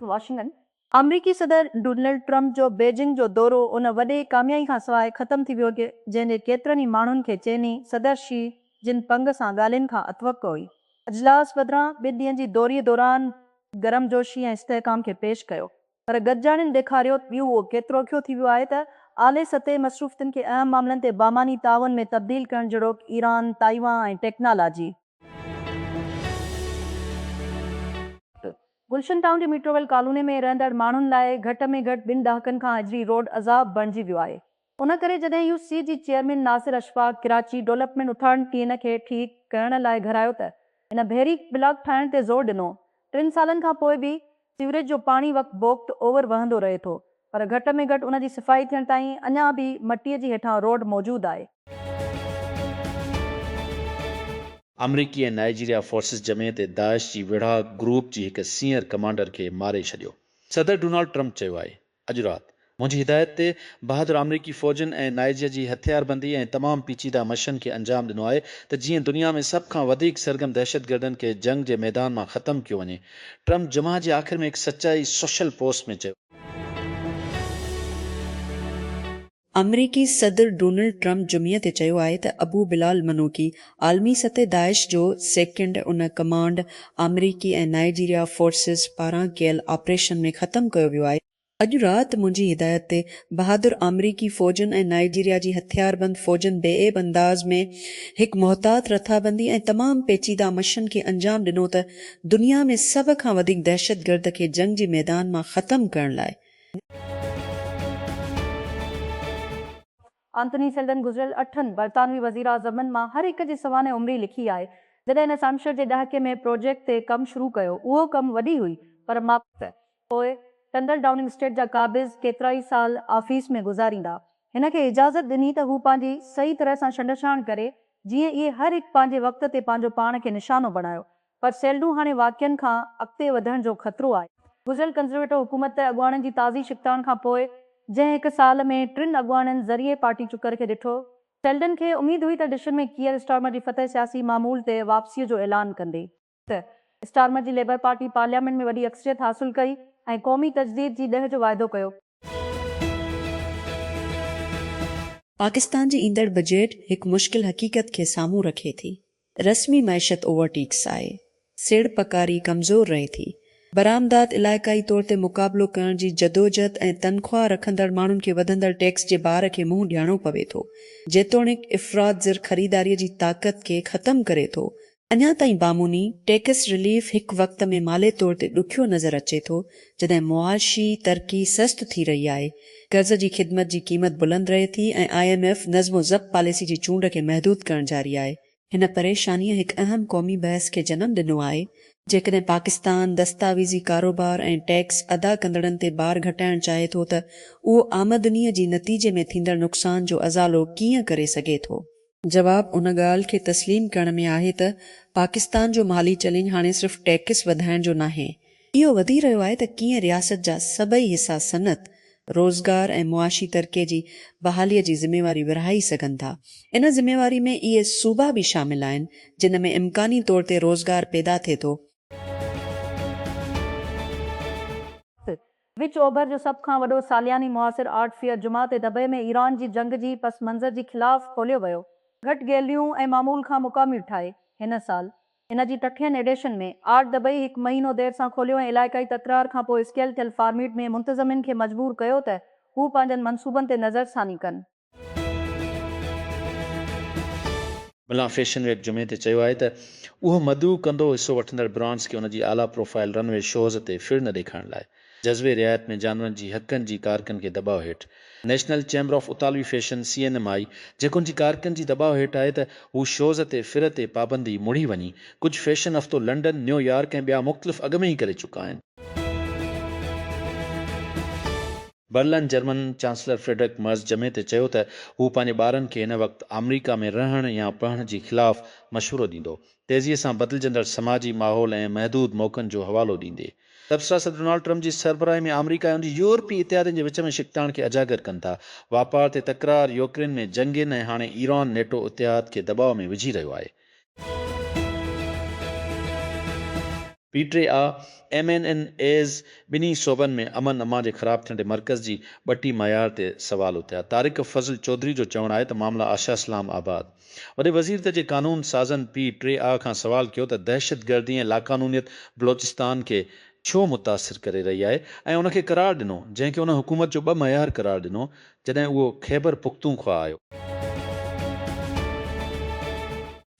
Washington. अमरीकी सदर Donald Trump जो बीजिंग जो दौरो उन वॾे कामयाबी खां सवाइ ख़तम थी वियो जंहिंजे केतिरनि ई माण्हुनि खे चइनी सदर शी जिनपिंग सां ॻाल्हियुनि खां अतवक़ हुई। अजलास बदिरां 2 ॾींहनि जी दौरीअ दौरान गरमजोशी ऐं इस्तेहकाम खे पेश कयो, पर गॾिजाणियुनि ॾेखारियो उहो केतिरो ॾुखियो थी वियो आहे त आले सतह मसरूफ़ियतुनि खे अहम मामलनि ते बामानी ताउन में तब्दील करण जहिड़ोकि ईरान, ताइवान ऐं टेक्नोलॉजी। गुलशन टाउन जे मीट्रोवेल कॉलोनी में रहंदड़ माण्हुनि लाइ घटि में घटि 2 ॾहाकनि खां अजरी रोड अज़ाब बणिजी वियो आहे। उन करे जॾहिं यूसी जी chairman Nasir Ashfaq Karachi development authority इन खे ठीकु करण लाइ घुरायो त इन भेरी ब्लॉक ठाहिण ते ज़ोर ॾिनो। 3 सालनि खां पोइ बि सीवरेज जो पाणी वक़्तु बोक्ट ओवर वहंदो रहे थो, पर घटि में घटि उन जी सफ़ाई थियण ताईं अञा बि मटीअ जी हेठां रोड मौजूदु आहे। अमरीकी ऐं नाइजीरिया फोर्सिस जमेत दाइश जी विढ़ा ग्रुप जी हिकु सीनियर कमांडर खे मारे छॾियो। सदर डोनाल्ड ट्रम्प चयो आहे, अॼु राति मुंहिंजी हिदायत ते बहादुर अमरीकी फ़ौजनि ऐं नाइजीरिया जी हथियारबंदी ऐं तमामु पेचीदा मशनि खे अंजाम ॾिनो आहे त जीअं दुनिया में सभ खां वधीक सरगर्म दहशतगर्दनि खे जंग जे मैदान मां ख़तमु कयो वञे। ट्रम्प जुमा जे आख़िर में हिकु सचाई सोशल पोस्ट में चयो। अमरीकी सदर डोनाल्ड ट्रम्प जुमीअ ते चयो आहे त अबू बिलाल मनूकी आलमी सतह दाइश जो सेकेंड उन कमांड अमरीकी ऐं नाइजीरिया फोर्सिस पारां कयल ऑपरेशन में ख़तमु कयो वियो आहे। अॼु राति मुंहिंजी हिदायत ते बहादुर अमरीकी फ़ौजनि ऐं नाइजीरिया जी हथियारबंद फ़ौजनि बेएब अंदाज़ में हिकु मुहतात रथाबंदी ऐं तमामु पेचीदा मशनि खे अंजाम ॾिनो त दुनिया में सभ खां वधीक दहशतगर्द खे जंग जे मैदान मां ख़तमु करण लाइ। आंथनी सेल्डन गुज़िरियल 8 बरतानवी वज़ीर आज़मनि मां हर हिक जे सवाने उमिरि लिखी आहे। जॾहिं हिन हैम्पशायर जे ॾहाके में प्रोजेक्ट ते कमु शुरू कयो, उहो कमु वॾी हुई, पर मां पोइ टंडल डाउनिंग स्ट्रीट जा क़ाबिज़ केतिरा ई साल ऑफिस में गुज़ारींदा। हिन खे इजाज़त ॾिनी त हू पंहिंजी सही तरह सां छंडछाण करे, जीअं इहे हर हिकु पंहिंजे वक़्त ते पंहिंजो पाण खे निशानो बणायो। पर सेल्डू हाणे वाक़िअनि खां अॻिते वधण जो ख़तरो आहे। गुज़िरियल कंज़र्वेटिव हुकूमत अॻुवाणनि जी ताज़ी शिकताउनि खां पोइ जंहिं हिकु साल में 3 अॻुवाणनि ज़रिए पार्टी चुकर खे ॾिठो, सेल्डन खे उमेद हुई त डिशन में कीयर स्टार्मर जी फतह सियासी मामूल ते वापसीअ जो ऐलान कंदे। त स्टार्मर जी लेबर पार्टी पार्लियामेंट में वॾी अक्सरियत हासिल कई ऐं क़ौमी तजदीद जी ॾह जो वाइदो कयो। पाकिस्तान जी ईंदड़ बजट हिकु मुश्किल हक़ीक़त खे साम्हूं रखे थी। रस्मी मैशत ओवरटेक्स आहे, सिड़ पकारी कमज़ोर रहे थी, बरामदात इलाइक़ाई तौर ते मुक़ाबिलो करण जी जदोजहद ऐं तनख़्वाह रखंदड़ माण्हुनि खे वधंदड़ टैक्स जे बार खे मुंहुं ॾियणो पवे थो, जेतोणीकि इफ़राद ज़र ख़रीदारीअ जी ताक़त खे ख़तमु करे थो। अञा ताईं बामूनी टैक्स रिलीफ हिकु वक़्त में माले तौर ते ॾुखियो नज़र अचे थो, जॾहिं मुआशी तरक़ी सस्त थी रही आहे, कर्ज़ जी ख़िदमत जी क़ीमत बुलंद रहे थी ऐं IMF नज़्मो ज़ब्त पॉलिसी जी चूंड खे महदूद करण जारी आहे। हिन परेशानीअ हिकु अहम क़ौमी बहस खे जनम ॾिनो आहे। जेकॾहिं पाकिस्तान दस्तावेज़ी कारोबार ऐं टैक्स अदा कंदड़नि ते बार घटाइण चाहे थो त उहो आमदनीअ जी नतीजे में थींदड़ नुक़सान जो अज़ालो कीअं करे सघे थो? जवाब उन ॻाल्हि खे तस्लीम करण में आहे त पाकिस्तान जो माली चैलेंज हाणे सिर्फ़ टैक्स वधाइण जो नाहे, इहो वधी रहियो आहे त कीअं रियासत जा सभई हिसा सनत, रोज़गार ऐं मुआशी तरक़े जी बहालीअ जी ज़िमेवारी विरहाई सघनि था। इन ज़िमेवारी में इहे सूबा बि शामिल आहिनि जिन में इम्कानी तौर ते रोज़गार पैदा थिए थो। विच ओभर जो सभ खां वॾो सालियानी मुआसिर आर्ट फेयर जुमा ते दबे में ईरान जी जंग जी पस मंज़र जी ख़िलाफ़ खोलियो वियो। घटि गैलियूं ऐं मामूल खां मुकामी ठाहे हिन साल इन जी 8वीं एडिशन में आर्ट दबई 1 महीनो देर सां खोलियो ऐं इलाइक़ाई तकरार खां पोइ स्केल थियल फॉर्मेट में मुंतज़मिन खे मजबूर कयो त हू पंहिंजनि मनसूबनि ते नज़रसानी कनि। मिलान फैशन वीक जुमे ते चयो आहे त उहो मदऊ कंदो हिसो वठंदड़ ब्रांड्स खे उन जी आला प्रोफाइल रनवे शोज़ ते फिर न ॾेखारण लाइ जज़्बे रिआयत में जानवरनि जी हक़नि जी कारकनि खे दॿाउ हेठि नेशनल चैम्बर ऑफ इतालवी फैशन CNMI जेको उन जी कारकनि जी दॿाउ हेठि आहे त हू शोज़ ते फिर ते पाबंदी मुड़ी वञी कुझु फैशन हफ़्तो लंडन, न्यूयॉर्क ऐं ॿिया मुख़्तलिफ़ अॻ में ई करे चुका आहिनि। बर्लिन जर्मन चांसलर फ्रेडरिक मर्ज़ जमे ते चयो त हू पंहिंजे ॿारनि खे हिन वक़्तु अमरीका में रहण या पढ़ण जी ख़िलाफ़ मशवरो ॾींदो, तेज़ीअ सां बदिलजंदड़ समाजी माहौल ऐं महदूद मौक़नि जो हवालो ॾींदे। तबसरा सदर डोनाल्ड ट्रम्प जी सरबराही में अमरीका ऐं उन जी यूरोपी इतिहादनि जे विच में शिकताण खे अजागर कनि था। वापार ते तकरार, यूक्रेन में जंगियुनि ऐं हाणे ईरान नेटो इतिहाद खे दॿाउ में विझी रहियो आहे। PTA MNNAs ॿिन्ही सूबनि में अमन अमा जे ख़राब थियण ते मर्कज़ जी ॿटी मयार ते सवाल उथिया। तारिक फज़ल चौधरी जो चवणु आहे त मामला आशा इस्लाम आबाद। वॾे वज़ीर त जे कानून साज़न PTA खां सवाल कयो त दहशतगर्दी ऐं लाक़ानूनियत बलोचिस्तान खे छो मुतासिर करे रही आहे ऐं उनखे करार ॾिनो, जंहिंखे उन हुकूमत जो 2 मयार करार ॾिनो जॾहिं उहो ख़ैबर पुख्तूनख्वा आयो।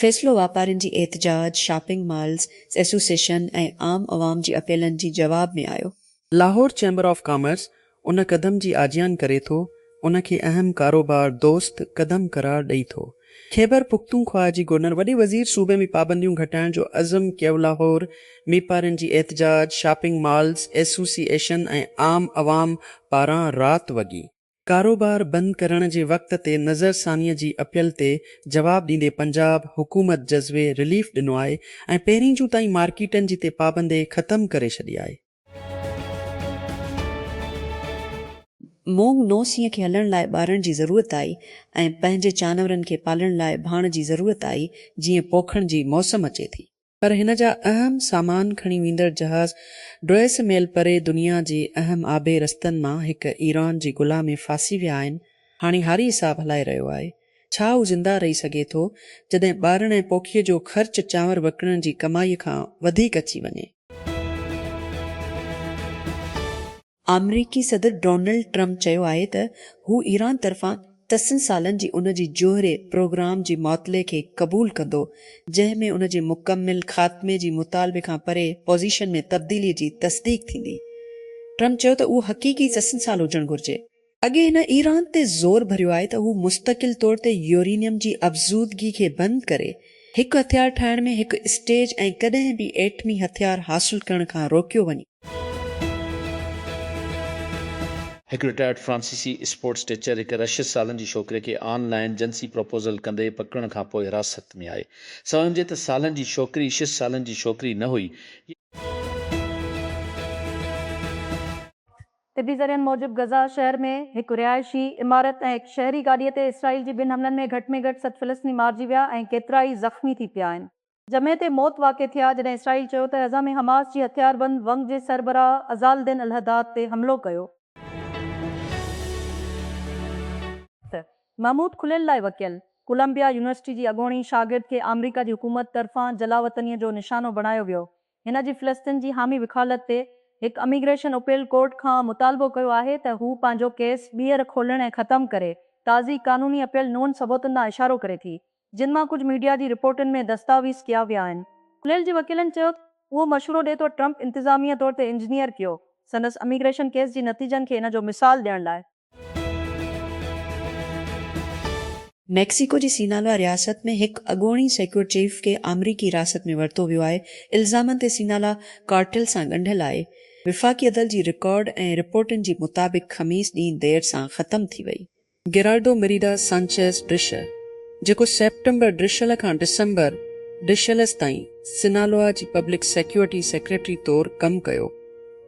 फ़ैसिलो वापारियुनि जी एहतजाज, शॉपिंग मॉल्स एसोसिएशन ऐं आम अवाम जी अपीलनि जी जवाब में आयो। लाहौर चैम्बर ऑफ कॉमर्स उन कदम जी आजियान करे थो, उन खे अहम कारोबार दोस्त कदम करार ॾेई थो। ख़ैबर पुख्तूनख्वा जी गवर्नर वॾे वज़ीर सूबे में पाबंदियूं घटाइण जो अज़म कयो। लाहौर मीपारनि जी एहतजाज, शॉपिंग मॉल्स एसोसिएशन ऐं आम अवाम पारां राति वॻी कारोबार बंदि करण जे वक़्त ते नज़रसानीअ जी अपील ते जवाब ॾींदे पंजाब हुकूमत जज़्बे रिलीफ ॾिनो आहे ऐं पहिरीं जूं ताईं मार्केटनि जी ते पाबंदी ख़तमु करे छॾी आहे। मोंग नो सीअ खे हलण लाइ ॿारनि जी ज़रूरत आई ऐं पंहिंजे जानवरनि खे पालण लाइ भाण जी ज़रूरत आई जीअं पोखण जी मौसम अचे थी। पर हिन जा अहम सामान खणी वेंदड़ जहाज़ ड्रॉयस मेल परे दुनिया जे अहम आबे रस्तनि मां हिकु ईरान जी गुलाम में फासी विया आहिनि। हाणे हारी हिसाब हलाए रहियो आहे। छा हू ज़िंदा रही सघे थो जॾहिं ॿारनि ऐं पोखीअ जो ख़र्च चांवर वकिणण जी कमाईअ खां वधीक अची वञे। अमरीकी सदर डोनाल्ड ट्रम्प चयो आहे त हू ईरान तरफ़ां 10 सालनि जी उन जी जोहरे प्रोग्राम जी मुआतले खे क़बूल कंदो, जंहिं में उन जे मुकमिल ख़ात्मे जी मुतालबे खां परे पोज़ीशन में तब्दीली जी तस्दीक थींदी। ट्रम्प चयो त उहो हक़ीक़ी 10 साल हुजणु घुर्जे। अॻे हिन ईरान ते ज़ोर भरियो आहे त हू मुस्तक़िल तौर ते यूरेनियम जी अफ़ज़ूदगी खे बंदि करे हिकु हथियार ठाहिण में हिकु स्टेज ऐं कॾहिं बि एटमी हथियार हासिल करण खां रोकियो वञे। हिकु रिटायर्ड फ्रांसीसी स्पोर्ट्स टीचर हिकु 60 सालनि जी छोकिरे खे ऑनलाइन जिंसी प्रपोज़ल कंदे पकड़ण खां पोइ हिरासत में आहे। सम्झे त सालनि जी छोकिरी 6 सालनि जी छोकिरी न हुई। तिबी ज़रियनि मूजिबि गज़ा शहर में हिकु रिहायशी इमारत ऐं हिकु शहरी गाॾीअ ते इसराइल जी 2 हमलनि में घटि 7 फ़िलिस्तीनी मारिजी विया ऐं केतिरा ई ज़ख़्मी थी पिया आहिनि। जमे ते मौत वाक़िअ थिया जॾहिं इसराइल चयो त अज़ाम हमास जी हथियारबंद वंग जे सरबराह अज़ालुद्दीन अल-हद्दाद ते हमिलो कयो। महमूद खुलियल लाइ वकियल कोलंबिया यूनिवर्सिटी जी अॻूणी शागिर्द खे अमरीका जी हुकूमत तरफ़ां जलावतनीअ जो निशानो बणायो वियो। हिन जी फ़िलिस्तीन जी हामी विखालत ते हिकु इमिग्रेशन अपील कोर्ट खां मुतालबो कयो आहे त हू पंहिंजो केस ॿीहर खोलण ऐं ख़तमु करे। ताज़ी कानूनी अपील नून सबूतनि ॾांहुं इशारो करे थी, जिन मां कुझु मीडिया जी रिपोर्टुनि में दस्तावेज़ कया विया आहिनि। खुलियल जे वकीलनि चयो उहो मशवरो ॾिए थो ट्रम्प इंतिज़ामिया तौर ते इंजीनियर कयो संदसि इमिग्रेशन केस जी नतीजनि खे इन जो मिसाल ॾियण लाइ। मैक्सिको जी सिनालोआ रियासत में हिकु अॻूणी सिक्योरिटी चीफ खे अमरीकी हिरासत में वरितो वियो आहे। इल्ज़ामनि ते सिनाला कार्टेल सां ॻंढियल आहे। विफ़ाक़ी अदल जी रिकॉर्ड ऐं रिपोर्टुनि जी मुताबिक़ ख़मीस ॾींहुं देर सां ख़तमु थी वई। गिराल्डो मिरीडा सांचेज़ ड्रिशर, जेको सेप्टेम्बर ड्रिशल खां डिसंबर ड्रिशलस ताईं सिनालोआ जी पब्लिक सिक्योरिटी सेक्रेटरी तौरु कमु कयो,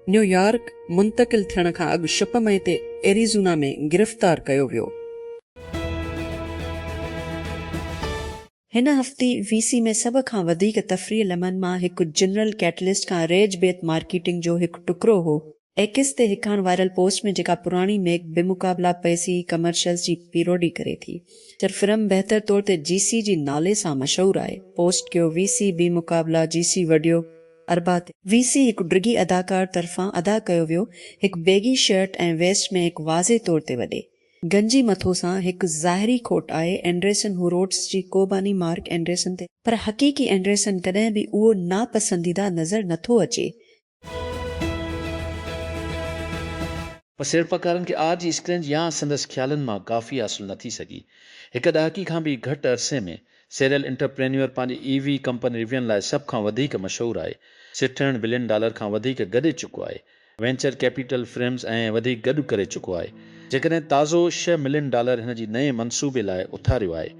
न्यूयॉर्क मुंतक़िल थियण खां अॻु शुप मई ते एरिज़ोना में गिरफ़्तार कयो वियो। हिन हफ़्ते वीसी में सभ खां वधीक तफ़रीह लमहनि मां हिकु जनरल कैटलिस्ट खां रेज बेत मार्केटिंग जो हिकु टुकड़ो हो। एक्स ते हिकु हाणे वायरल पोस्ट में जेका पुराणी मेक बेमुक़ाबला पैसी कमर्शियल्स जी पीरोडी करे थी, जर फिल्म बहितर तौर ते जीसी जी नाले सां मशहूरु आहे। पोस्ट कयो वीसी बेमुक़ाबला जीसी वडियो अरबा ते। वीसी हिकु डिघी अदाकार तरफ़ां अदा कयो वियो, हिकु बेगी शर्ट ऐं वेस्ट में हिकु वाज़े तौर ते वॾे गंजी मथो सां हिकु ज़ाहिरी खोट आहे एंड्रेसन हुरोट्स जी कोबानी मार्क एंड्रेसन ते, पर हक़ीक़ी एंड्रेसन कॾहिं बि उहो नापसंदीदा नज़र नथो अचे। पसेड़पकारनि खे आज जी स्क्रिन या संदसि ख़्यालनि मां काफ़ी हासिल न थी सघी। हिकु ॾहाकी खां बि घटि अरसे में सीरियल एंटरप्रेन्योर पंहिंजी ईवी कंपनी रिवियन लाइ सभ खां वधीक मशहूरु आहे। $60 बिलियन खां वधीक गॾे चुको आहे। वेंचर कैपिटल फिर्म्स ऐं वधीक गॾु करे चुको आहे। जेकॾहिं ताज़ो $6 मिलियन हिन जी नए मनसूबे लाइ उथारियो आहे।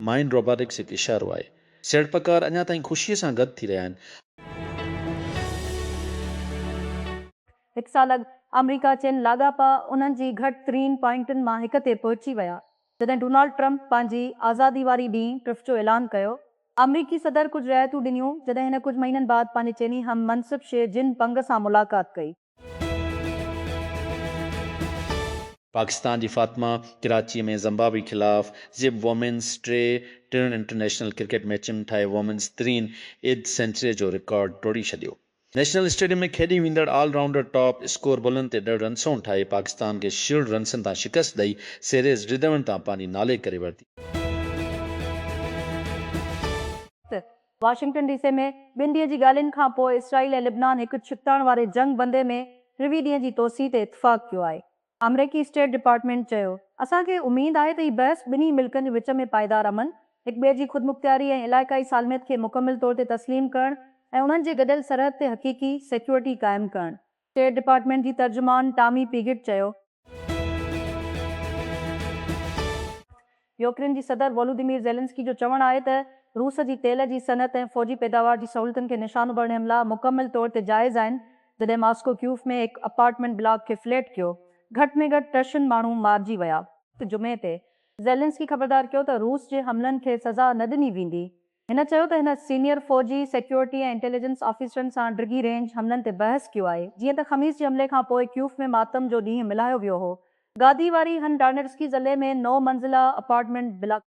माइंड रोबोटिक्स हिकु इशारो आहे। सीड़पकार अञा ताईं ख़ुशीअ सां गॾु थी रहिया आहिनि। हिकु साल अॻु अमरीका चीन लाॻापा उन्हनि जी घटि तरीन पॉइंटुनि मां हिक ते पहुची विया जॾहिं डोनाल्ड ट्रम्प पंहिंजी आज़ादी वारी ॾींहुं ट्रिफ जो ऐलान कयो। अमरीकी सदर कुछ रियायतूं ॾिनियूं जॾहिं हिन कुझु महीननि बाद पंहिंजे चइनी हम मनसिब शे जिन पंग सां मुलाक़ात कई। पाकिस्तान जी फातिमा कराची में ज़िम्बाब्वे खिलाफ़ ज़िप वोमेन्स टिन इंटरनेशनल क्रिकेट मैच में ठाहे वोमेन्स 3 सेंचुरी जो रिकॉर्ड तोड़ी छॾियो। नेशनल स्टेडियम में खेॾी वेंदड़ ऑलराउंडर टॉप स्कोर बुलंद ते 10 रन्सों ठाहे पाकिस्तान खे शील्ड रन्सनि तां शिकस्त ॾेई सीरीज़ रिदमनि तां पंहिंजी नाले करे वरिती। वाशिंगटन डीसी में 2 ॾींहं जी ॻाल्हियुनि खां पोइ इसराइल ऐं लिबनान हिकु छिकताइण वारे जंग बंदे में 23 ॾींहं जी तोसी ते इतफ़ाक़ कयो आहे। अमरीकी स्टेट डिपार्टमेंट चयो, असांखे उमेद आहे त हीउ बहस ॿिन्ही मुल्कनि जे विच में पाइदार अमन, हिक ॿिए जी ख़ुदमुख़्तियारी ऐं इलाइक़ाई सालमियत खे मुकमिल तौर ते तस्लीम करणु ऐं उन्हनि जे गॾियल सरहद ते हक़ीक़ी सिक्योरिटी क़ाइमु करणु। स्टेट डिपार्टमेंट जी तर्जुमान टॉमी पिगेट चयो, यूक्रेन जी सदर वोलोदिमीर ज़ेलेंस्की जो चवणु आहे त रूस जी तेल जी सनत ऐं फ़ौजी पैदावार जी सहूलियतुनि खे निशानो भरण हमला मुकमिल तौर ते जाइज़ आहिनि, जॾहिं मॉस्को क्यूव में हिकु अपार्टमेंट ब्लॉक खे फ्लैट कयो, घटि में घटि 3 माण्हू मारिजी विया। जुमे ते ज़ेलेंस्की ख़बरदार कयो त रूस जे हमलनि खे सज़ा न ॾिनी वेंदी। हिन चयो त हिन सीनियर फ़ौजी सिक्योरिटी ऐं इंटेलिजेंस ऑफिसरनि सां डिघी रेंज हमलनि ते बहस कयो आहे। जीअं त ख़मीस जे हमले खां पोइ क्यूव में मातम जो ॾींहुं मिलायो वियो हो। गादी वारी हन डार्नेट्स्की ज़िले में 9 मंज़िला अपार्टमेंट ब्लॉक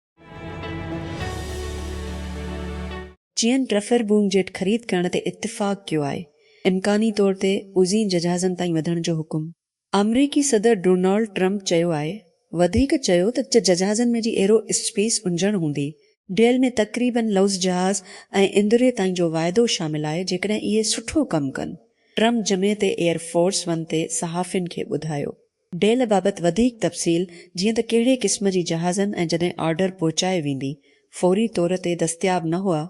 चीन रफेल बूम जेट ख़रीद करण ते इत्तिफ़ाक़ कयो आहे। इम्कानी तौर ते उज़ीन जहाज़नि ताईं वधण जो हुकुम। अमरीकी सदर डोनाल्ड ट्रंप चयो आहे, वधीक चयो त जहाज़नि में जी एरो स्पेस उंजण हूंदी। डेल में तक़रीबन लफ्ज़ जहाज़ ऐं इंदिरे ताईं जो वाइदो शामिल आहे जेकॾहिं इहे सुठो कमु कनि। ट्रंप जमे ते एयरफोर्स वन ते सहाफ़ियुनि खे ॿुधायो। डेल बाबति वधीक तफ़सील जीअं त कहिड़े क़िस्म जी जहाज़नि ऐं जॾहिं ऑर्डर पहुचाए वेंदी फौरी तौर ते दस्तियाब न हुआ।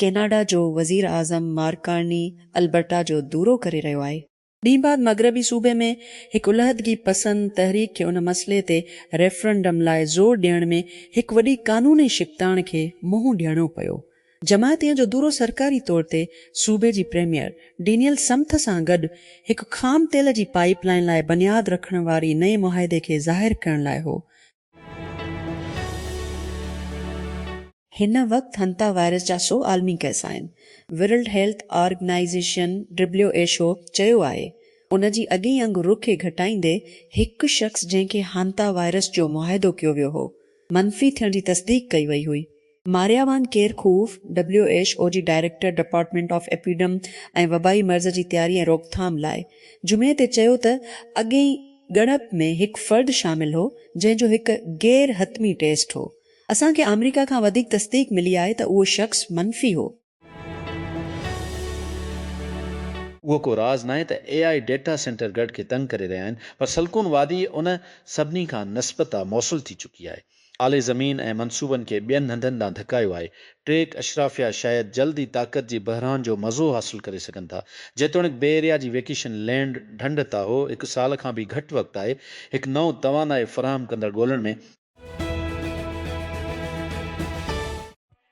कैनाडा जो वज़ीर आज़म मार्क कार्नी अल्बर्टा जो दौरो करे रहियो आहे। ॾींहुं बाद मग़रबी सूबे में हिकु उलहदगी पसंद तहरीक खे उन मसइले ते रेफरेंडम लाइ ज़ोर ॾियण में हिकु वॾी कानूनी शिकताण खे मुंहुं ॾियणो पियो। जमायतीअ जो दौरो सरकारी तौर ते सूबे जी प्रीमियर डेनियल समथ सां गॾु हिकु ख़ाम तेल जी पाइपलाइन लाइ बुनियाद रखण वारी नए मुआहिदे खे ज़ाहिर करण लाइ हो। हिन वक़्तु हंता वायरस जा 100 आलमी केस आहिनि। वर्ल्ड हेल्थ ऑर्गेनाइज़ेशन WHO चयो आहे, उन जी अॻी अंगुर खे घटाईंदे हिकु शख़्स जंहिंखे हांता वायरस जो मुआहिदो कयो वियो हो, मनफ़ी थियण जी तस्दीक कई वई हुई। मारियावान केरखूफ WHO जी डायरेक्टर डिपार्टमेंट ऑफ एपिडम ऐं वबाई मर्ज़ जी तयारी ऐं रोकथाम लाइ जुमे ते चयो त अॻेई ॻणप में हिकु फ़र्द शामिल हो जंहिंजो हिकु गैर हतमी टेस्ट हो। असांखे अमेरिका खां वधीक तस्दीक मिली आहे त उहो शख़्स मनफ़ी हो। उहो को राज़ न आहे त AI डेटा सेंटर गढ़ खे तंग करे रहिया आहिनि, पर सलकून वादी उन सभिनी खां नस्बता मौसूल थी चुकी आहे। आले ज़मीन ऐं मनसूबनि खे ॿियनि हंधनि ॾांहुं धकायो आहे। टेक अशराफिया शायदि जल्दी ताक़त जी बहरान जो मज़ो हासिल करे सघनि था। जेतोणीकि बे एरिया जी वेकेशन लैंड ढंढ था हो, 1 साल खां बि घटि वक़्तु आहे हिकु नओं तवानाई फ़राहम कंदड़ ॻोल्हण में।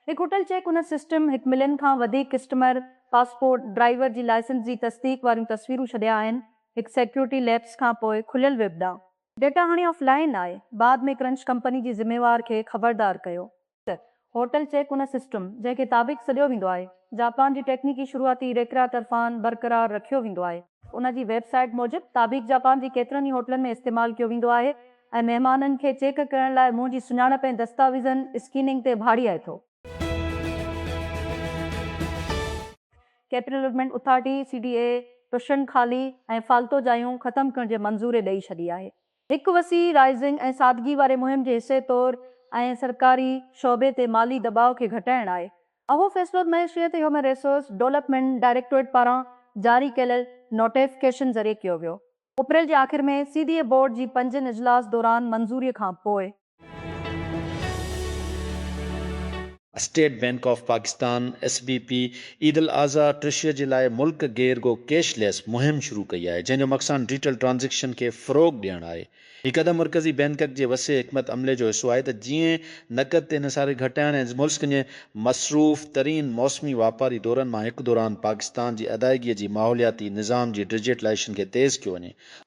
हिकु होटल चेक उन सिस्टम 1 मिलियन खां वधीक कस्टमर पासपोर्ट ड्राइवर जी लाइसेंस जी तस्दीक वारियूं तस्वीरूं छॾिया आहिनि। हिकु सिक्योरिटी लैब्स खां पोइ खुलियल वेब ॾांहुं डेटा हाणे ऑफलाइन आहे। बाद में क्रंच कंपनी जी ज़िम्मेवार खे ख़बरदार कयो त होटल चेक उन सिस्टम जंहिंखे ताबिक़ सॾियो वेंदो आहे, जापान जी टेक्निकी शुरूआती रेकरा तरफ़ान बरक़रार रखियो वेंदो आहे। उन जी वेबसाइट मूजिबि ताबिक़ जापान जी केतिरनि ई होटलनि में इस्तेमालु कयो वेंदो आहे ऐं महिमाननि खे चेक करण लाइ मुंहं जी सुञाणप ऐं दस्तावेज़नि स्कैनिंग ते भाड़ियाए थो। Capital development authority CDA tuition खाली ऐं फालतो जायूं ख़तमु करण जे मंज़ूरी ॾेई छॾी आहे। हिकु वसी राइज़िंग ऐं सादगी वारे मुहिम जे हिसे तौरु ऐं सरकारी शोबे ते माली दबाव खे घटाइण आहे। अहो फ़ैसिलो मइशियत ऐं ह्यूमन रिसोर्स डेवलपमेंट डायरेक्टोरेट पारां जारी कयल नोटिफिकेशन ज़रिए कयो वियो। अप्रैल जे आख़िर में CDA बोर्ड जी 5 इजलास दौरान मंज़ूरीअ खां पोइ state bank of Pakistan SBP Eid al Azha ट्रिशीअ जे लाइ मुल्क गैर कैशलेस मुहिम शुरू कई आहे, जंहिंजो मक़सदु डिजिटल ट्रांज़ेक्शन खे फ़रोग़ ॾियणु आहे। हीउ क़दम मरकज़ी बैंक जे वसे हिकमत अमले जो हिसो आहे त जीअं नक़द ते निसारी घटाइण ऐं मुल्क जे मसरूफ़ तरीन मौसमी वापारी दौरनि मां हिकु दौरान पाकिस्तान जी अदायगीअ जी माहौलियाती निज़ाम जी डिजिटलाइजेशन खे तेज़ कयो वञे।